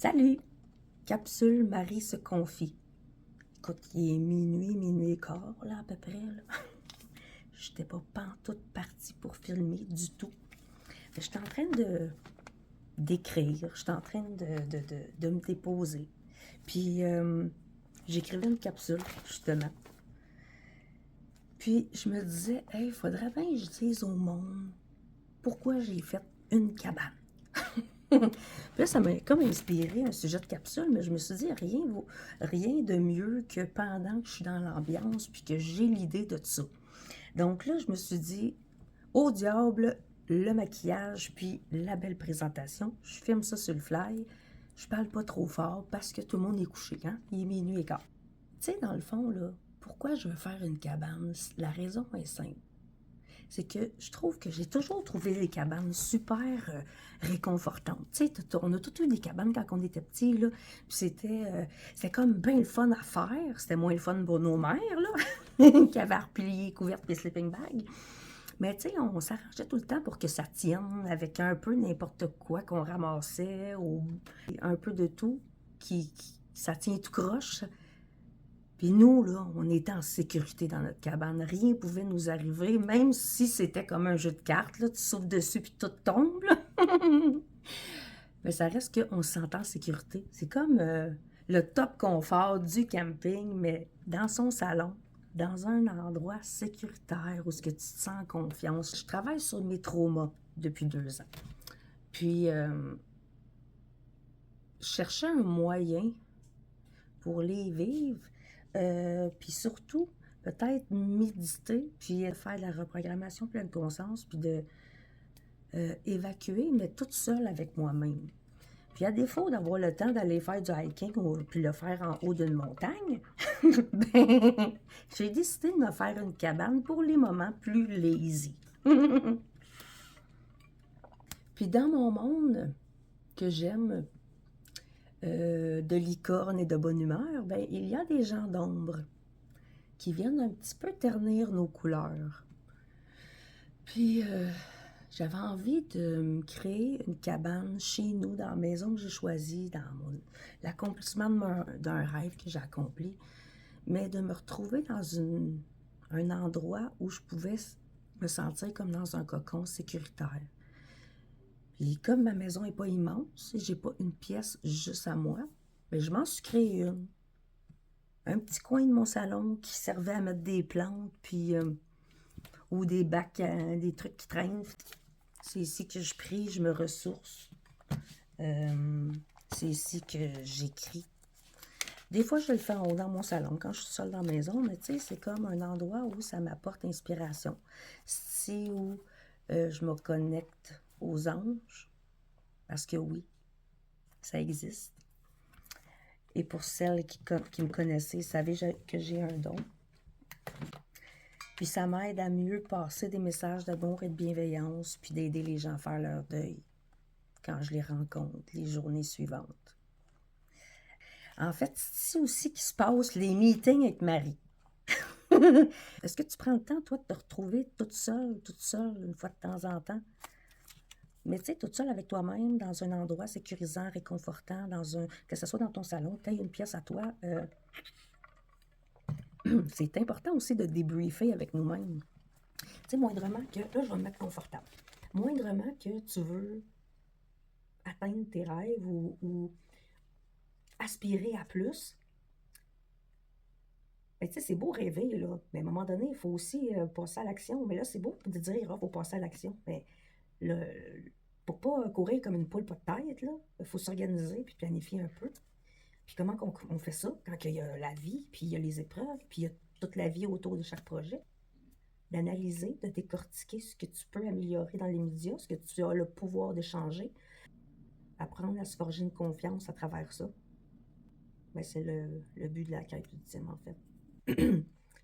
Salut! Capsule Marie se confie. Écoute, il est minuit et quart, là, à peu près, là. J'étais pas pantoute partie pour filmer du tout. J'étais en train d'écrire, j'étais en train de me déposer. Puis, j'écrivais une capsule, justement. Puis, je me disais, hey, faudrait bien que je dise au monde pourquoi j'ai fait une cabane. Puis là, ça m'a comme inspiré un sujet de capsule, mais je me suis dit, rien de mieux que pendant que je suis dans l'ambiance puis que j'ai l'idée de ça. Donc là, je me suis dit, au diable, le maquillage puis la belle présentation. Je filme ça sur le fly. Je parle pas trop fort parce que tout le monde est couché, hein? Il est minuit et quart. Tu sais, dans le fond, là, pourquoi je veux faire une cabane? La raison est simple. C'est que je trouve que j'ai toujours trouvé les cabanes super réconfortantes. Tu sais, on a tous eu des cabanes quand on était petits, là. Puis c'était comme bien le fun à faire. C'était moins le fun pour nos mères, là, qui avaient replié couvertes et sleeping bags. Mais tu sais, on s'arrangeait tout le temps pour que ça tienne avec un peu n'importe quoi qu'on ramassait ou un peu de tout ça tient tout croche. Puis nous, là, on était en sécurité dans notre cabane. Rien ne pouvait nous arriver, même si c'était comme un jeu de cartes, là, tu souffles dessus puis tout tombe, là. Mais ça reste qu'on se sent en sécurité. C'est comme le top confort du camping, mais dans son salon, dans un endroit sécuritaire où ce que tu te sens en confiance. Je travaille sur mes traumas depuis 2 ans. Puis, je cherchais un moyen pour les vivre, puis surtout, peut-être méditer, puis faire de la reprogrammation pleine conscience, puis de évacuer, mais toute seule avec moi-même. Puis à défaut d'avoir le temps d'aller faire du hiking puis le faire en haut d'une montagne, ben, j'ai décidé de me faire une cabane pour les moments plus lazy. Puis dans mon monde que j'aime, de licorne et de bonne humeur, ben, il y a des gens d'ombre qui viennent un petit peu ternir nos couleurs. Puis, j'avais envie de me créer une cabane chez nous, dans la maison que j'ai choisie, dans l'accomplissement d'un rêve que j'ai accompli, mais de me retrouver dans un endroit où je pouvais me sentir comme dans un cocon sécuritaire. Puis comme ma maison n'est pas immense, et j'ai pas une pièce juste à moi, mais je m'en suis créé une. Un petit coin de mon salon qui servait à mettre des plantes, puis ou des bacs, des trucs qui traînent. C'est ici que je prie, je me ressource. C'est ici que j'écris. Des fois, je le fais en haut dans mon salon quand je suis seule dans la maison, mais tu sais, c'est comme un endroit où ça m'apporte inspiration. C'est où je me connecte aux anges, parce que oui, ça existe. Et pour celles qui me connaissaient, savaient que j'ai un don. Puis ça m'aide à mieux passer des messages d'amour et de bienveillance, puis d'aider les gens à faire leur deuil quand je les rencontre les journées suivantes. En fait, c'est ici aussi qu'il se passe les meetings avec Marie. Est-ce que tu prends le temps, toi, de te retrouver toute seule, une fois de temps en temps? Mais tu sais, toute seule avec toi-même, dans un endroit sécurisant, réconfortant, que ce soit dans ton salon, que tu aies une pièce à toi, c'est important aussi de débriefer avec nous-mêmes. Tu sais, moindrement que, là, je vais me mettre confortable. Moindrement que tu veux atteindre tes rêves ou aspirer à plus, ben, tu sais, c'est beau rêver, là, mais à un moment donné, il faut aussi passer à l'action. Mais là, c'est beau de dire, il faut passer à l'action. Mais pour pas courir comme une poule pas de tête, là, il faut s'organiser puis planifier un peu. Puis comment on fait ça quand il y a la vie, puis il y a les épreuves, puis il y a toute la vie autour de chaque projet? D'analyser, de décortiquer ce que tu peux améliorer dans les médias, ce que tu as le pouvoir de changer, apprendre à se forger une confiance à travers ça. Ben, c'est le but de la quête ultime, en fait.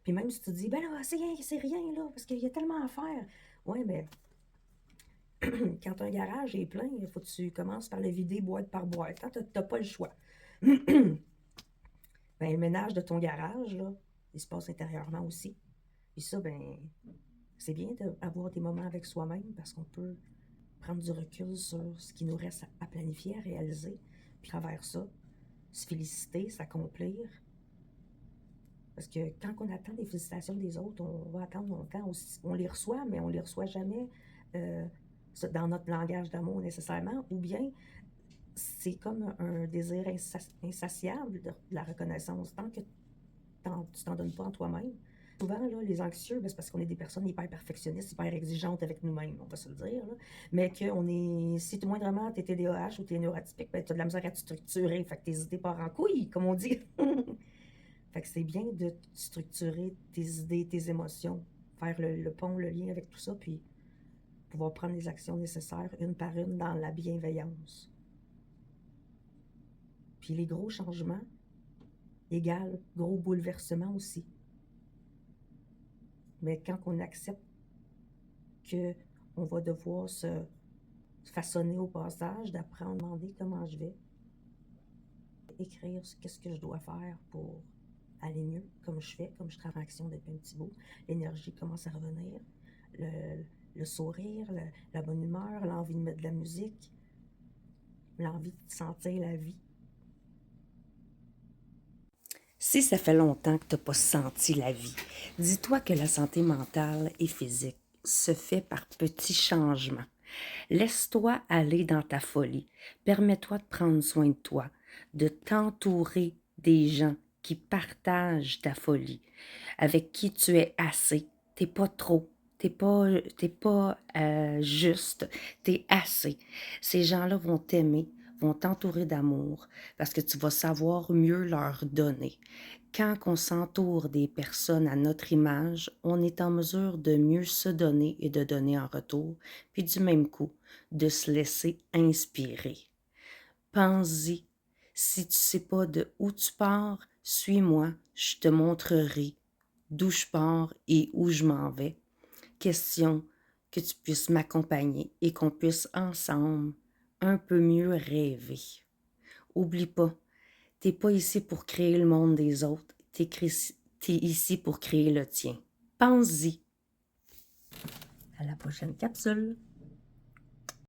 Puis même si tu te dis, ben là, c'est rien, là, parce qu'il y a tellement à faire. Ouais, mais quand un garage est plein, il faut que tu commences par le vider boîte par boîte. Quand tu n'as pas le choix. Ben, le ménage de ton garage, là, il se passe intérieurement aussi. Puis ça, ben, c'est bien d'avoir des moments avec soi-même parce qu'on peut prendre du recul sur ce qui nous reste à planifier, à réaliser. puis à travers ça, se féliciter, s'accomplir. Parce que quand on attend des félicitations des autres, on va attendre longtemps aussi. On les reçoit, mais on les reçoit jamais dans notre langage d'amour nécessairement, ou bien c'est comme un désir insatiable de la reconnaissance. Tant que tu t'en donnes pas en toi-même. Souvent, là, les anxieux, ben, c'est parce qu'on est des personnes hyper perfectionnistes, hyper exigeantes avec nous-mêmes, on va se le dire. Là. Mais qu'on est, si tu moindrement t'es TDAH ou t'es neurotypique, ben, t'as de la misère à te structurer. Fait que tes idées partent en couille, comme on dit. Fait que c'est bien de structurer tes idées, tes émotions, faire le pont, le lien avec tout ça, puis pouvoir prendre les actions nécessaires une par une dans la bienveillance. Puis les gros changements égale gros bouleversement aussi. Mais quand on accepte qu'on va devoir se façonner au passage, d'apprendre, demander comment je vais, écrire qu'est-ce que je dois faire pour aller mieux, comme je fais, comme je travaille en action depuis un petit bout, l'énergie commence à revenir, le sourire, la bonne humeur, l'envie de mettre de la musique, l'envie de sentir la vie. Si ça fait longtemps que tu n'as pas senti la vie, dis-toi que la santé mentale et physique se fait par petits changements. Laisse-toi aller dans ta folie. Permets-toi de prendre soin de toi, de t'entourer des gens qui partagent ta folie, avec qui tu es assez. T'es pas trop, t'es pas juste, t'es assez. Ces gens-là vont t'aimer, vont t'entourer d'amour, parce que tu vas savoir mieux leur donner. Quand on s'entoure des personnes à notre image, on est en mesure de mieux se donner et de donner en retour, puis du même coup, de se laisser inspirer. Pense-y. Si tu sais pas de où tu pars, suis-moi, je te montrerai d'où je pars et où je m'en vais. Question que tu puisses m'accompagner et qu'on puisse ensemble un peu mieux rêver. Oublie pas, t'es pas ici pour créer le monde des autres, t'es ici pour créer le tien. Pense-y. À la prochaine capsule.